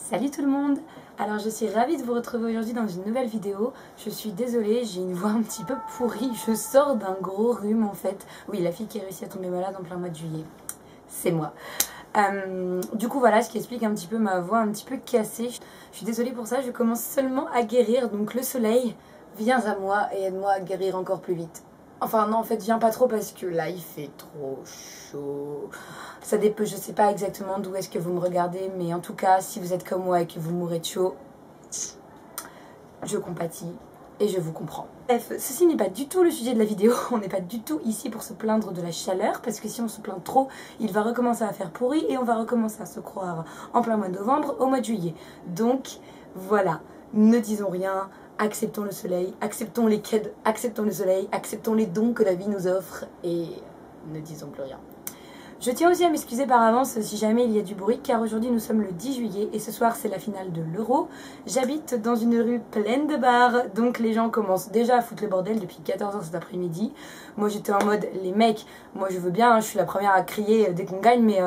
Salut tout le monde! Alors je suis ravie de vous retrouver aujourd'hui dans une nouvelle vidéo. Je suis désolée, j'ai une voix un petit peu pourrie, je sors d'un gros rhume en fait. Oui, la fille qui a réussi à tomber malade en plein mois de juillet, c'est moi. Du coup voilà, ce qui explique un petit peu ma voix un petit peu cassée. Je suis désolée pour ça, je commence seulement à guérir, donc le soleil, viens à moi et aide-moi à guérir encore plus vite. Enfin non, en fait viens pas trop parce que là il fait trop chaud. Ça dépend, je sais pas exactement d'où est-ce que vous me regardez, mais en tout cas si vous êtes comme moi et que vous mourrez de chaud, je compatis et je vous comprends. Bref, ceci n'est pas du tout le sujet de la vidéo, on n'est pas du tout ici pour se plaindre de la chaleur, parce que si on se plaint trop, il va recommencer à faire pourri et on va recommencer à se croire en plein mois de novembre au mois de juillet. Donc voilà, ne disons rien. Acceptons le soleil, acceptons les quêtes, acceptons le soleil, acceptons les dons que la vie nous offre et ne disons plus rien. Je tiens aussi à m'excuser par avance si jamais il y a du bruit car aujourd'hui nous sommes le 10 juillet et ce soir c'est la finale de l'Euro. J'habite dans une rue pleine de bars donc les gens commencent déjà à foutre le bordel depuis 14 h cet après-midi. Moi j'étais en mode les mecs, moi je veux bien, je suis la première à crier dès qu'on gagne mais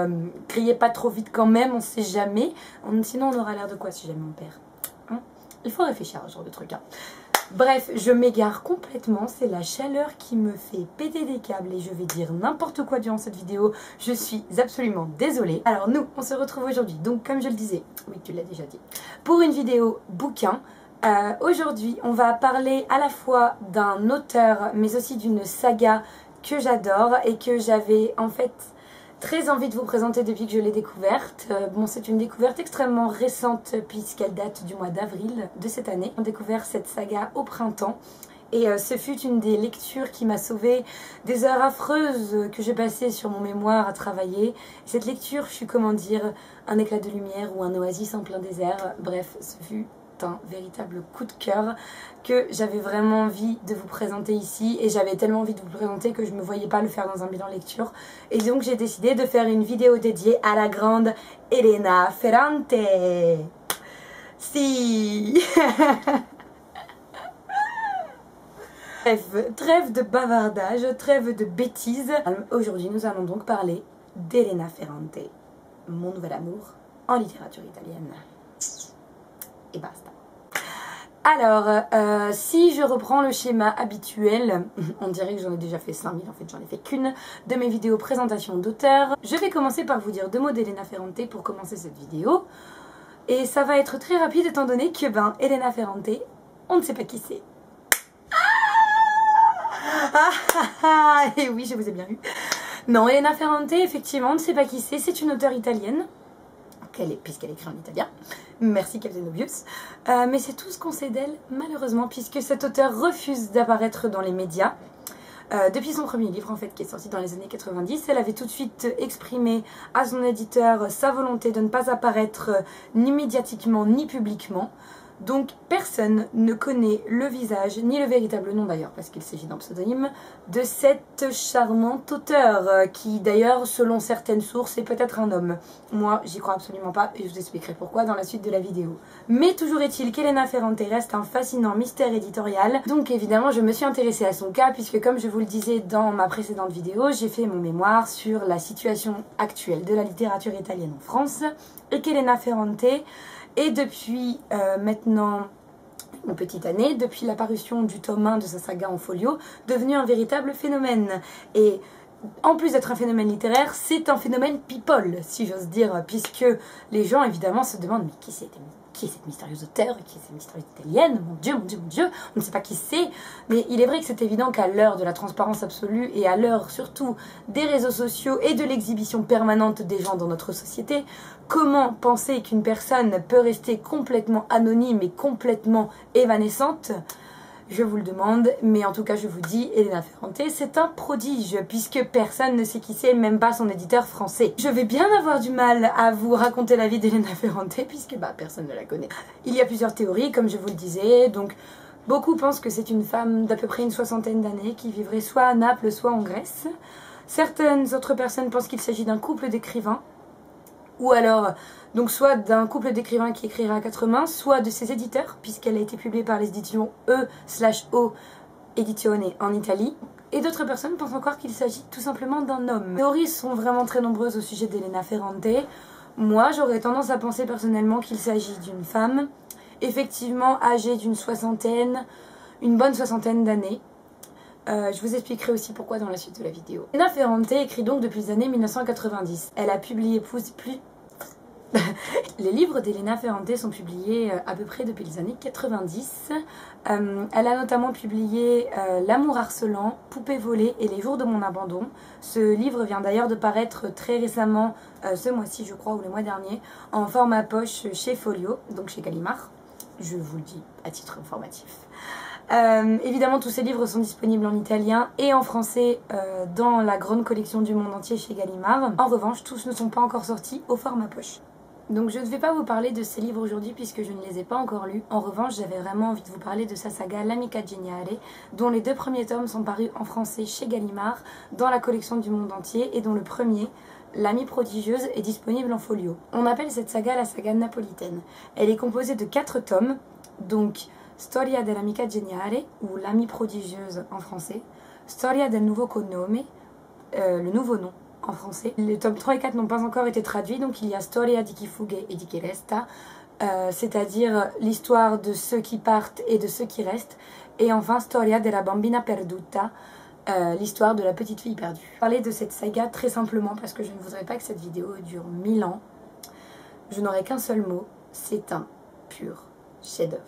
criez pas trop vite quand même, on sait jamais. Sinon on aura l'air de quoi si jamais on perd? Il faut réfléchir à ce genre de truc. Bref, je m'égare complètement. C'est la chaleur qui me fait péter des câbles et je vais dire n'importe quoi durant cette vidéo. Je suis absolument désolée. Alors nous, on se retrouve aujourd'hui. Donc comme je le disais, oui tu l'as déjà dit, pour une vidéo bouquin. Aujourd'hui, on va parler à la fois d'un auteur mais aussi d'une saga que j'adore et que j'avais en fait très envie de vous présenter depuis que je l'ai découverte. Bon, c'est une découverte extrêmement récente puisqu'elle date du mois d'avril de cette année. On a découvert cette saga au printemps et ce fut une des lectures qui m'a sauvée des heures affreuses que j'ai passées sur mon mémoire à travailler. Cette lecture fut, comment dire, un éclat de lumière ou un oasis en plein désert. Bref, ce fut un véritable coup de cœur que j'avais vraiment envie de vous présenter ici et j'avais tellement envie de vous présenter que je ne me voyais pas le faire dans un bilan lecture et donc j'ai décidé de faire une vidéo dédiée à la grande Elena Ferrante. Si Bref, trêve de bavardage, trêve de bêtises. Aujourd'hui nous allons donc parler d'Elena Ferrante, mon nouvel amour en littérature italienne. Et basta. Alors, si je reprends le schéma habituel, on dirait que j'en ai déjà fait 5000, en fait j'en ai fait qu'une, de mes vidéos présentation d'auteur. Je vais commencer par vous dire deux mots d'Elena Ferrante pour commencer cette vidéo. Et ça va être très rapide étant donné que, Elena Ferrante, on ne sait pas qui c'est. Et oui, je vous ai bien eu. Non, Elena Ferrante, effectivement, on ne sait pas qui c'est une auteure italienne. Puisqu'elle écrit en italien. Merci Captain Obvious. Mais c'est tout ce qu'on sait d'elle, malheureusement, puisque cet auteur refuse d'apparaître dans les médias. Depuis son premier livre, en fait, qui est sorti dans les années 90, elle avait tout de suite exprimé à son éditeur sa volonté de ne pas apparaître ni médiatiquement ni publiquement. Donc personne ne connaît le visage, ni le véritable nom d'ailleurs, parce qu'il s'agit d'un pseudonyme, de cette charmante auteure, qui d'ailleurs, selon certaines sources, est peut-être un homme. Moi, j'y crois absolument pas, et je vous expliquerai pourquoi dans la suite de la vidéo. Mais toujours est-il qu'Elena Ferrante reste un fascinant mystère éditorial, donc évidemment je me suis intéressée à son cas, puisque comme je vous le disais dans ma précédente vidéo, j'ai fait mon mémoire sur la situation actuelle de la littérature italienne en France, et qu'Elena Ferrante et depuis maintenant une petite année, depuis l'apparition du tome 1 de sa saga en folio, devenu un véritable phénomène. Et en plus d'être un phénomène littéraire, c'est un phénomène people, si j'ose dire, puisque les gens évidemment se demandent mais qui est cette mystérieuse auteure, qui est cette mystérieuse italienne, mon Dieu, mon Dieu, mon Dieu, on ne sait pas qui c'est, mais il est vrai que c'est évident qu'à l'heure de la transparence absolue et à l'heure surtout des réseaux sociaux et de l'exhibition permanente des gens dans notre société, comment penser qu'une personne peut rester complètement anonyme et complètement évanescente? Je vous le demande, mais en tout cas je vous dis, Elena Ferrante c'est un prodige puisque personne ne sait qui c'est, même pas son éditeur français. Je vais bien avoir du mal à vous raconter la vie d'Elena Ferrante puisque personne ne la connaît. Il y a plusieurs théories comme je vous le disais, donc beaucoup pensent que c'est une femme d'à peu près une soixantaine d'années qui vivrait soit à Naples soit en Grèce. Certaines autres personnes pensent qu'il s'agit d'un couple d'écrivains. Ou alors, donc soit d'un couple d'écrivains qui écrira à quatre mains, soit de ses éditeurs, puisqu'elle a été publiée par les éditions E/O Edizione en Italie. Et d'autres personnes pensent encore qu'il s'agit tout simplement d'un homme. Les théories sont vraiment très nombreuses au sujet d'Elena Ferrante. Moi, j'aurais tendance à penser personnellement qu'il s'agit d'une femme, effectivement âgée d'une soixantaine, une bonne soixantaine d'années. Je vous expliquerai aussi pourquoi dans la suite de la vidéo. Elena Ferrante écrit donc depuis les années 1990. Elle a publié Les livres d'Elena Ferrante sont publiés à peu près depuis les années 90. Elle a notamment publié L'amour harcelant, Poupée volée et Les jours de mon abandon. Ce livre vient d'ailleurs de paraître très récemment, ce mois-ci je crois, ou le mois dernier, en format poche chez Folio, donc chez Gallimard. Je vous le dis à titre informatif. Évidemment, tous ces livres sont disponibles en italien et en français dans la grande collection du monde entier chez Gallimard. En revanche, tous ne sont pas encore sortis au format poche. Donc je ne vais pas vous parler de ces livres aujourd'hui puisque je ne les ai pas encore lus. En revanche, j'avais vraiment envie de vous parler de sa saga L'Amica Geniale, dont les 2 premiers tomes sont parus en français chez Gallimard dans la collection du monde entier et dont le premier, L'Amie prodigieuse, est disponible en folio. On appelle cette saga la saga napolitaine. Elle est composée de 4 tomes, donc Storia dell'Amica Geniale, ou L'Amie prodigieuse en français, Storia del nuovo cognome, le nouveau nom en français. Les tomes 3 et 4 n'ont pas encore été traduits, donc il y a Storia di chi fugge e di chi resta, c'est-à-dire l'histoire de ceux qui partent et de ceux qui restent, et enfin Storia della bambina perduta, l'histoire de la petite fille perdue. Je vais parler de cette saga très simplement parce que je ne voudrais pas que cette vidéo dure 1000 ans. Je n'aurai qu'un seul mot, c'est un pur chef-d'œuvre.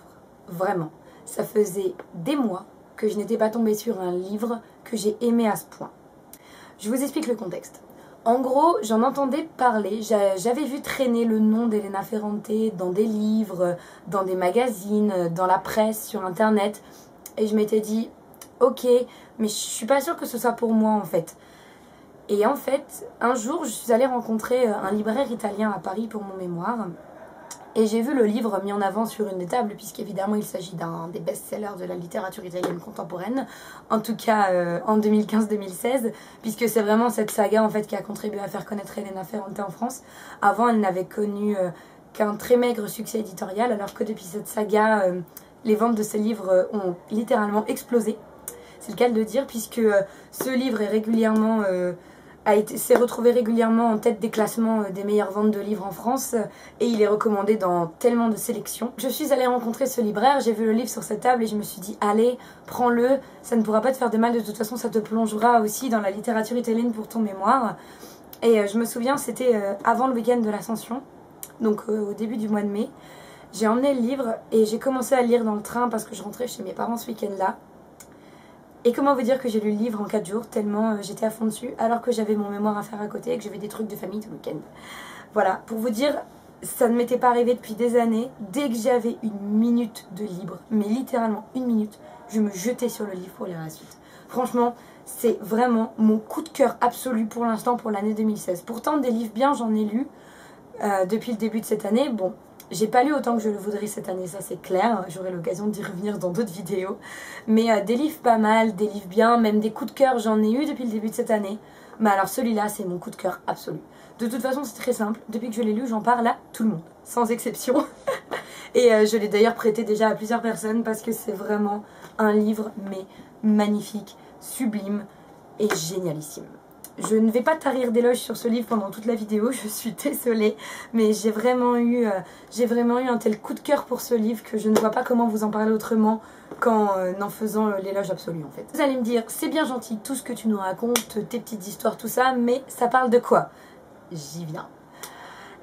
Vraiment, ça faisait des mois que je n'étais pas tombée sur un livre que j'ai aimé à ce point. Je vous explique le contexte. En gros, j'en entendais parler, j'avais vu traîner le nom d'Elena Ferrante dans des livres, dans des magazines, dans la presse, sur internet. Et je m'étais dit, ok, mais je suis pas sûre que ce soit pour moi en fait. Et en fait, un jour, je suis allée rencontrer un libraire italien à Paris pour mon mémoire. Et j'ai vu le livre mis en avant sur une des tables, puisqu'évidemment il s'agit d'un des best-sellers de la littérature italienne contemporaine, en tout cas en 2015-2016, puisque c'est vraiment cette saga en fait qui a contribué à faire connaître Elena Ferrante en France. Avant, elle n'avait connu qu'un très maigre succès éditorial, alors que depuis cette saga, les ventes de ces livres ont littéralement explosé. C'est le cas de le dire, puisque ce livre est régulièrement... s'est retrouvé régulièrement en tête des classements des meilleures ventes de livres en France et il est recommandé dans tellement de sélections. Je suis allée rencontrer ce libraire, j'ai vu le livre sur cette table et je me suis dit allez, prends-le, ça ne pourra pas te faire de mal, de toute façon ça te plongera aussi dans la littérature italienne pour ton mémoire. Et je me souviens, c'était avant le week-end de l'Ascension, donc au début du mois de mai. J'ai emmené le livre et j'ai commencé à le lire dans le train parce que je rentrais chez mes parents ce week-end-là. Et comment vous dire que j'ai lu le livre en 4 jours, tellement j'étais à fond dessus, alors que j'avais mon mémoire à faire à côté et que j'avais des trucs de famille tout le week-end. Voilà, pour vous dire, ça ne m'était pas arrivé depuis des années. Dès que j'avais une minute de libre, mais littéralement une minute, je me jetais sur le livre pour lire la suite. Franchement, c'est vraiment mon coup de cœur absolu pour l'instant pour l'année 2016. Pourtant, des livres bien, j'en ai lu depuis le début de cette année. Bon, j'ai pas lu autant que je le voudrais cette année, ça c'est clair, j'aurai l'occasion d'y revenir dans d'autres vidéos. Mais des livres pas mal, des livres bien, même des coups de cœur, j'en ai eu depuis le début de cette année. Mais alors celui-là, c'est mon coup de cœur absolu. De toute façon, c'est très simple, depuis que je l'ai lu, j'en parle à tout le monde, sans exception. Et je l'ai d'ailleurs prêté déjà à plusieurs personnes parce que c'est vraiment un livre, mais magnifique, sublime et génialissime. Je ne vais pas tarir d'éloges sur ce livre pendant toute la vidéo, je suis désolée, mais j'ai vraiment eu un tel coup de cœur pour ce livre que je ne vois pas comment vous en parler autrement qu'en en faisant l'éloge absolu en fait. Vous allez me dire, c'est bien gentil tout ce que tu nous racontes, tes petites histoires, tout ça, mais ça parle de quoi? J'y viens.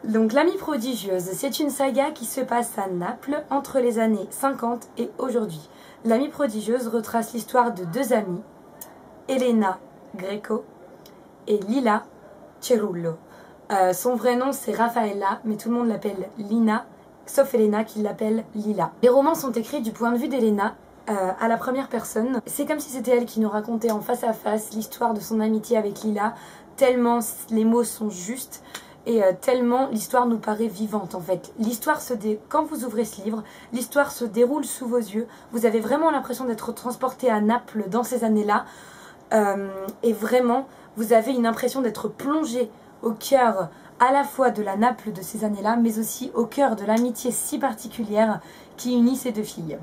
Donc L'Amie prodigieuse, c'est une saga qui se passe à Naples entre les années 50 et aujourd'hui. L'Amie prodigieuse retrace l'histoire de 2 amies, Elena Greco et Lila Cerullo. Son vrai nom c'est Raffaella, mais tout le monde l'appelle Lina, sauf Elena qui l'appelle Lila. Les romans sont écrits du point de vue d'Elena, à la première personne. C'est comme si c'était elle qui nous racontait en face à face l'histoire de son amitié avec Lila, tellement les mots sont justes et tellement l'histoire nous paraît vivante en fait. L'histoire quand vous ouvrez ce livre, l'histoire se déroule sous vos yeux. Vous avez vraiment l'impression d'être transporté à Naples dans ces années-là. Et vraiment, vous avez une impression d'être plongé au cœur à la fois de la Naples de ces années-là, mais aussi au cœur de l'amitié si particulière qui unit ces 2 filles.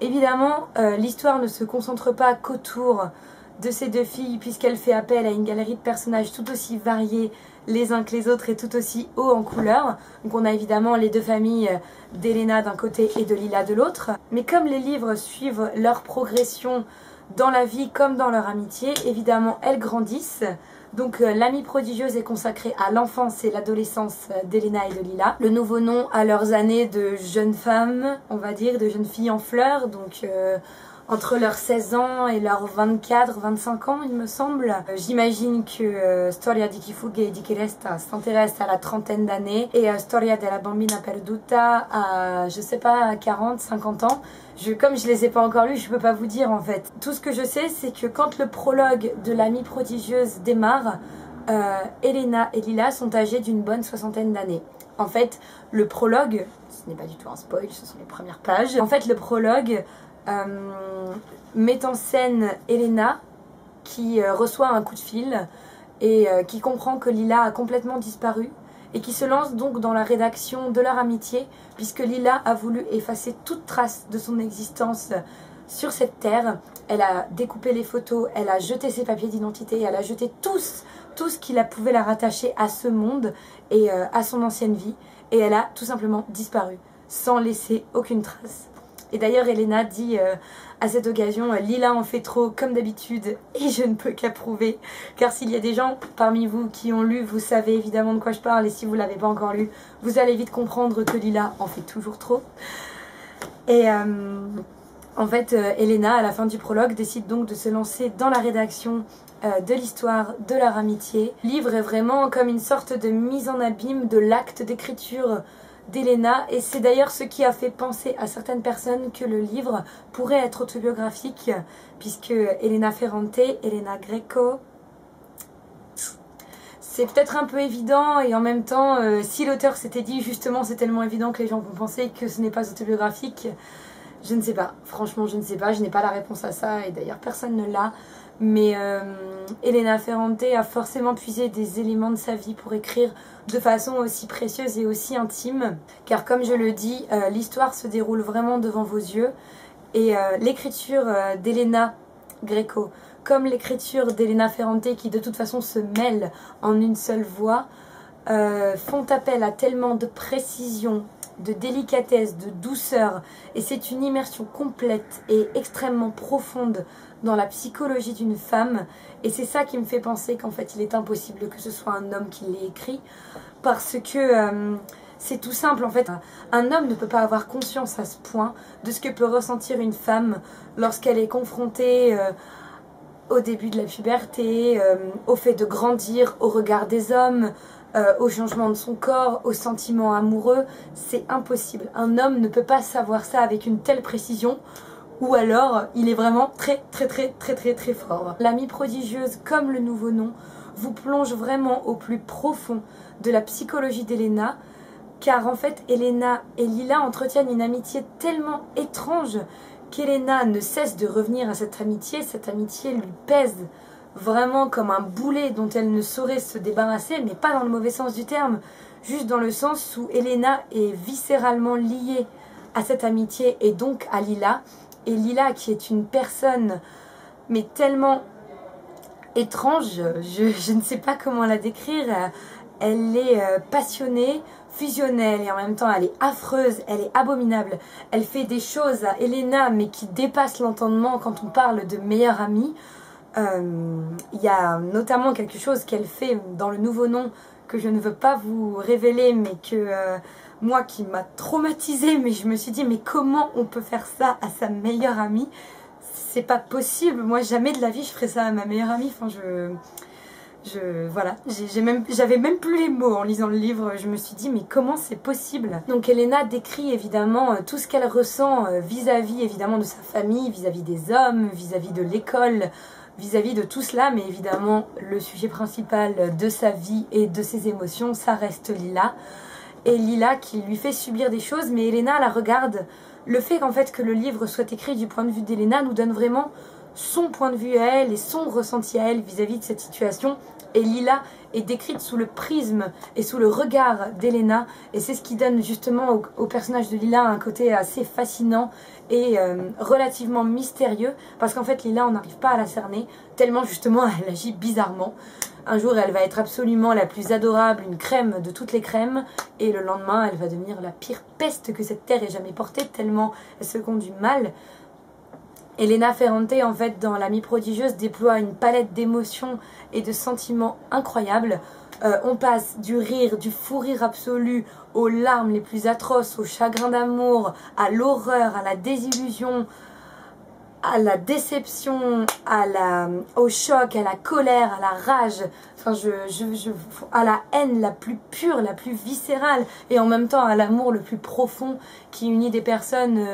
Évidemment, l'histoire ne se concentre pas qu'autour de ces 2 filles, puisqu'elle fait appel à une galerie de personnages tout aussi variés les uns que les autres et tout aussi haut en couleur. Donc on a évidemment les deux familles d'Elena d'un côté et de Lila de l'autre. Mais comme les livres suivent leur progression dans la vie comme dans leur amitié, évidemment elles grandissent. Donc l'amie prodigieuse est consacrée à l'enfance et l'adolescence d'Elena et de Lila. Le nouveau nom à leurs années de jeunes femmes, on va dire, de jeunes filles en fleurs. Donc entre leurs 16 ans et leurs 24-25 ans, il me semble. J'imagine que Storia di chi fugge e di chi resta s'intéresse à la trentaine d'années et Storia della bambina perduta à, je sais pas, 40-50 ans. Comme je les ai pas encore lus, je peux pas vous dire en fait. Tout ce que je sais, c'est que quand le prologue de l'amie prodigieuse démarre, Elena et Lila sont âgées d'une bonne soixantaine d'années. En fait, le prologue, ce n'est pas du tout un spoil, ce sont les premières pages. En fait, le prologue met en scène Elena qui reçoit un coup de fil et qui comprend que Lila a complètement disparu et qui se lance donc dans la rédaction de leur amitié puisque Lila a voulu effacer toute trace de son existence sur cette terre. Elle a découpé les photos, elle a jeté ses papiers d'identité, elle a jeté tout ce qui pouvait la rattacher à ce monde et à son ancienne vie et elle a tout simplement disparu sans laisser aucune trace. Et d'ailleurs Elena dit à cette occasion, Lila en fait trop comme d'habitude et je ne peux qu'approuver. Car s'il y a des gens parmi vous qui ont lu, vous savez évidemment de quoi je parle. Et si vous ne l'avez pas encore lu, vous allez vite comprendre que Lila en fait toujours trop. Et en fait, Elena, à la fin du prologue, décide donc de se lancer dans la rédaction de l'histoire de leur amitié. Le livre est vraiment comme une sorte de mise en abîme de l'acte d'écriture d'Elena et c'est d'ailleurs ce qui a fait penser à certaines personnes que le livre pourrait être autobiographique puisque Elena Ferrante, Elena Greco, c'est peut-être un peu évident et en même temps si l'auteur s'était dit justement c'est tellement évident que les gens vont penser que ce n'est pas autobiographique, je ne sais pas, franchement je ne sais pas, je n'ai pas la réponse à ça et d'ailleurs personne ne l'a. Mais Elena Ferrante a forcément puisé des éléments de sa vie pour écrire de façon aussi précieuse et aussi intime. Car comme je le dis, l'histoire se déroule vraiment devant vos yeux. Et l'écriture d'Elena Greco, comme l'écriture d'Elena Ferrante, qui de toute façon se mêlent en une seule voix, font appel à tellement de précision, de délicatesse, de douceur. Et c'est une immersion complète et extrêmement profonde dans la psychologie d'une femme et c'est ça qui me fait penser qu'en fait il est impossible que ce soit un homme qui l'ait écrit parce que c'est tout simple en fait. Un homme ne peut pas avoir conscience à ce point de ce que peut ressentir une femme lorsqu'elle est confrontée au début de la puberté, au fait de grandir, au regard des hommes, au changement de son corps, aux sentiments amoureux. C'est impossible. Un homme ne peut pas savoir ça avec une telle précision. Ou alors, il est vraiment très fort. L'amie prodigieuse, comme le nouveau nom, vous plonge vraiment au plus profond de la psychologie d'Elena, car en fait, Elena et Lila entretiennent une amitié tellement étrange qu'Elena ne cesse de revenir à cette amitié lui pèse vraiment comme un boulet dont elle ne saurait se débarrasser, mais pas dans le mauvais sens du terme, juste dans le sens où Elena est viscéralement liée à cette amitié et donc à Lila. Et Lila qui est une personne mais tellement étrange, je ne sais pas comment la décrire, elle est passionnée, fusionnelle et en même temps elle est affreuse, elle est abominable. Elle fait des choses à Elena mais qui dépassent l'entendement quand on parle de meilleure amie. Il y a notamment quelque chose qu'elle fait dans le nouveau nom que je ne veux pas vous révéler mais que moi qui m'a traumatisée, mais je me suis dit mais comment on peut faire ça à sa meilleure amie? C'est pas possible, moi jamais de la vie je ferais ça à ma meilleure amie. Enfin voilà, j'avais même plus les mots en lisant le livre, je me suis dit mais comment c'est possible? Donc Elena décrit évidemment tout ce qu'elle ressent vis-à-vis évidemment de sa famille, vis-à-vis des hommes, vis-à-vis de l'école, vis-à-vis de tout cela, mais évidemment le sujet principal de sa vie et de ses émotions, ça reste Lila. Et Lila qui lui fait subir des choses, mais Elena la regarde. Le fait qu'en fait que le livre soit écrit du point de vue d'Elena nous donne vraiment son point de vue à elle et son ressenti à elle vis-à-vis de cette situation. Et Lila est décrite sous le prisme et sous le regard d'Elena. Et c'est ce qui donne justement au personnage de Lila un côté assez fascinant et relativement mystérieux. Parce qu'en fait Lila on n'arrive pas à la cerner, tellement justement elle agit bizarrement. Un jour, elle va être absolument la plus adorable, une crème de toutes les crèmes, et le lendemain, elle va devenir la pire peste que cette terre ait jamais portée, tellement elle se conduit mal. Elena Ferrante, en fait, dans L'Amie prodigieuse, déploie une palette d'émotions et de sentiments incroyables. On passe du rire, du fou rire absolu, aux larmes les plus atroces, au chagrin d'amour, à l'horreur, à la désillusion, à la déception, au choc, à la colère, à la rage, enfin à la haine la plus pure, la plus viscérale, et en même temps à l'amour le plus profond qui unit des personnes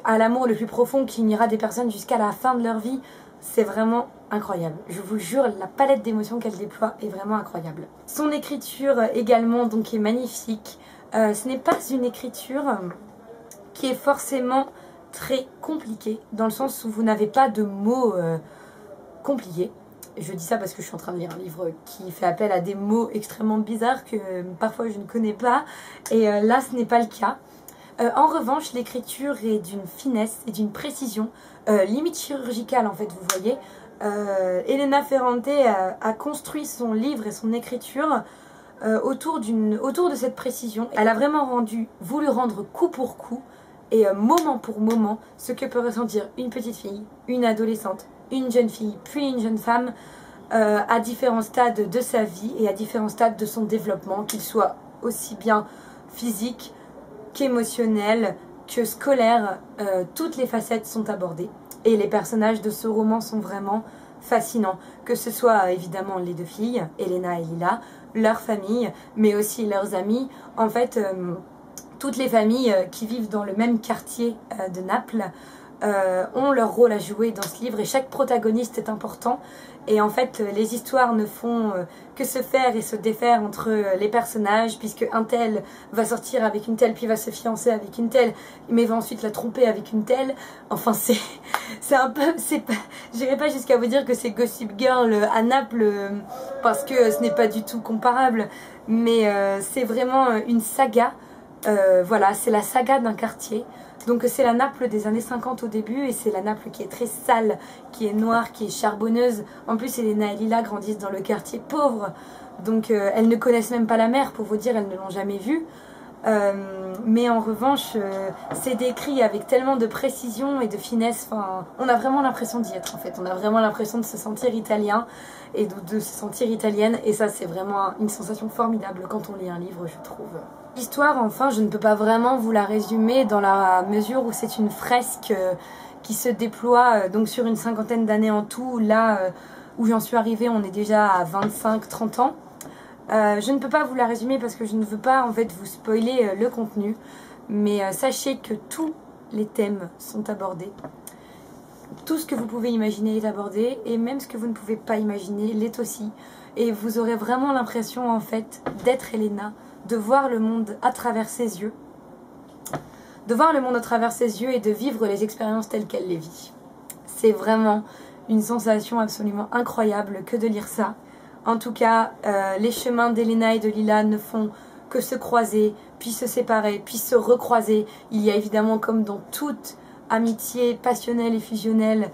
à l'amour le plus profond qui unira des personnes jusqu'à la fin de leur vie. C'est vraiment incroyable. Je vous jure, la palette d'émotions qu'elle déploie est vraiment incroyable. Son écriture également donc est magnifique. Ce n'est pas une écriture qui est forcément très compliquée, dans le sens où vous n'avez pas de mots compliqués. Je dis ça parce que je suis en train de lire un livre qui fait appel à des mots extrêmement bizarres que parfois je ne connais pas. Et là, ce n'est pas le cas. En revanche, l'écriture est d'une finesse et d'une précision, limite chirurgicale en fait, vous voyez. Elena Ferrante a construit son livre et son écriture autour de cette précision. Elle a vraiment voulu rendre coup pour coup et moment pour moment ce que peut ressentir une petite fille, une adolescente, une jeune fille, puis une jeune femme à différents stades de sa vie et à différents stades de son développement, qu'il soit aussi bien physique qu'émotionnel, que scolaire, toutes les facettes sont abordées. Et les personnages de ce roman sont vraiment fascinants. Que ce soit évidemment les deux filles, Elena et Lila, leur famille, mais aussi leurs amis. En fait, toutes les familles qui vivent dans le même quartier de Naples ont leur rôle à jouer dans ce livre et chaque protagoniste est important. Et en fait, les histoires ne font que se faire et se défaire entre les personnages, puisque un tel va sortir avec une telle, puis va se fiancer avec une telle, mais va ensuite la tromper avec une telle. Enfin, c'est un peu... J'irai pas jusqu'à vous dire que c'est Gossip Girl à Naples, parce que ce n'est pas du tout comparable, mais c'est vraiment une saga. Voilà, c'est la saga d'un quartier. Donc c'est la Naples des années 50 au début et c'est la Naples qui est très sale, qui est noire, qui est charbonneuse. En plus, Elena et Lila grandissent dans le quartier pauvre, donc elles ne connaissent même pas la mer, pour vous dire, elles ne l'ont jamais vue. Mais en revanche, c'est décrit avec tellement de précision et de finesse. Enfin, on a vraiment l'impression d'y être en fait. On a vraiment l'impression de se sentir italien et de se sentir italienne. Et ça, c'est vraiment une sensation formidable quand on lit un livre, je trouve. L'histoire, enfin, je ne peux pas vraiment vous la résumer dans la mesure où c'est une fresque qui se déploie donc sur une cinquantaine d'années en tout. Là où j'en suis arrivée, on est déjà à 25-30 ans. Je ne peux pas vous la résumer parce que je ne veux pas en fait vous spoiler le contenu, mais sachez que tous les thèmes sont abordés. Tout ce que vous pouvez imaginer est abordé et même ce que vous ne pouvez pas imaginer l'est aussi. Et vous aurez vraiment l'impression en fait d'être Elena, de voir le monde à travers ses yeux. De voir le monde à travers ses yeux et de vivre les expériences telles qu'elle les vit. C'est vraiment une sensation absolument incroyable que de lire ça. En tout cas, les chemins d'Elena et de Lila ne font que se croiser, puis se séparer, puis se recroiser. Il y a évidemment, comme dans toute amitié passionnelle et fusionnelle,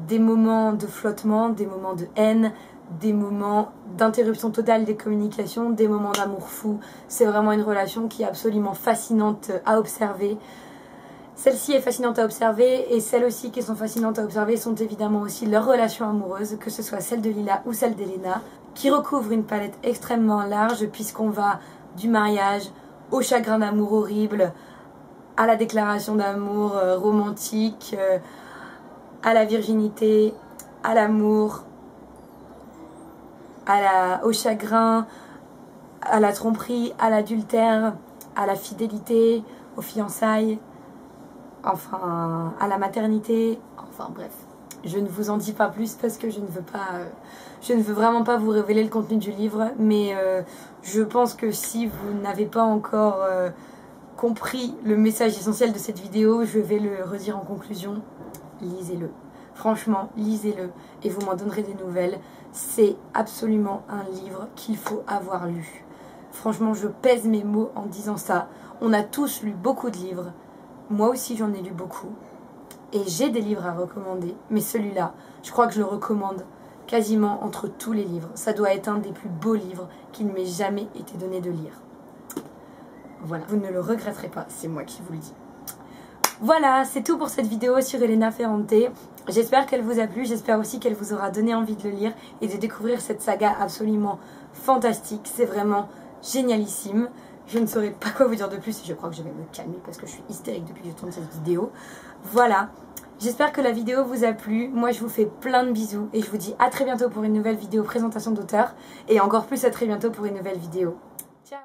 des moments de flottement, des moments de haine, des moments d'interruption totale des communications, des moments d'amour fou. C'est vraiment une relation qui est absolument fascinante à observer. Celle-ci est fascinante à observer et celles aussi qui sont fascinantes à observer sont évidemment aussi leurs relations amoureuses, que ce soit celle de Lila ou celle d'Elena, qui recouvre une palette extrêmement large puisqu'on va du mariage au chagrin d'amour horrible, à la déclaration d'amour romantique, à la virginité, à l'amour, au chagrin, à la tromperie, à l'adultère, à la fidélité, aux fiançailles, enfin à la maternité, enfin bref. Je ne vous en dis pas plus parce que je ne veux vraiment pas vous révéler le contenu du livre, mais je pense que si vous n'avez pas encore compris le message essentiel de cette vidéo, je vais le redire en conclusion, lisez-le. Franchement, lisez-le et vous m'en donnerez des nouvelles. C'est absolument un livre qu'il faut avoir lu. Franchement, je pèse mes mots en disant ça. On a tous lu beaucoup de livres. Moi aussi, j'en ai lu beaucoup. Et j'ai des livres à recommander. Mais celui-là, je crois que je le recommande quasiment entre tous les livres. Ça doit être un des plus beaux livres qu'il m'ait jamais été donné de lire. Voilà, vous ne le regretterez pas, c'est moi qui vous le dis. Voilà, c'est tout pour cette vidéo sur Elena Ferrante. J'espère qu'elle vous a plu, j'espère aussi qu'elle vous aura donné envie de le lire et de découvrir cette saga absolument fantastique. C'est vraiment génialissime. Je ne saurais pas quoi vous dire de plus et je crois que je vais me calmer parce que je suis hystérique depuis que je tourne cette vidéo. Voilà, j'espère que la vidéo vous a plu. Moi, je vous fais plein de bisous et je vous dis à très bientôt pour une nouvelle vidéo présentation d'auteur et encore plus à très bientôt pour une nouvelle vidéo. Ciao!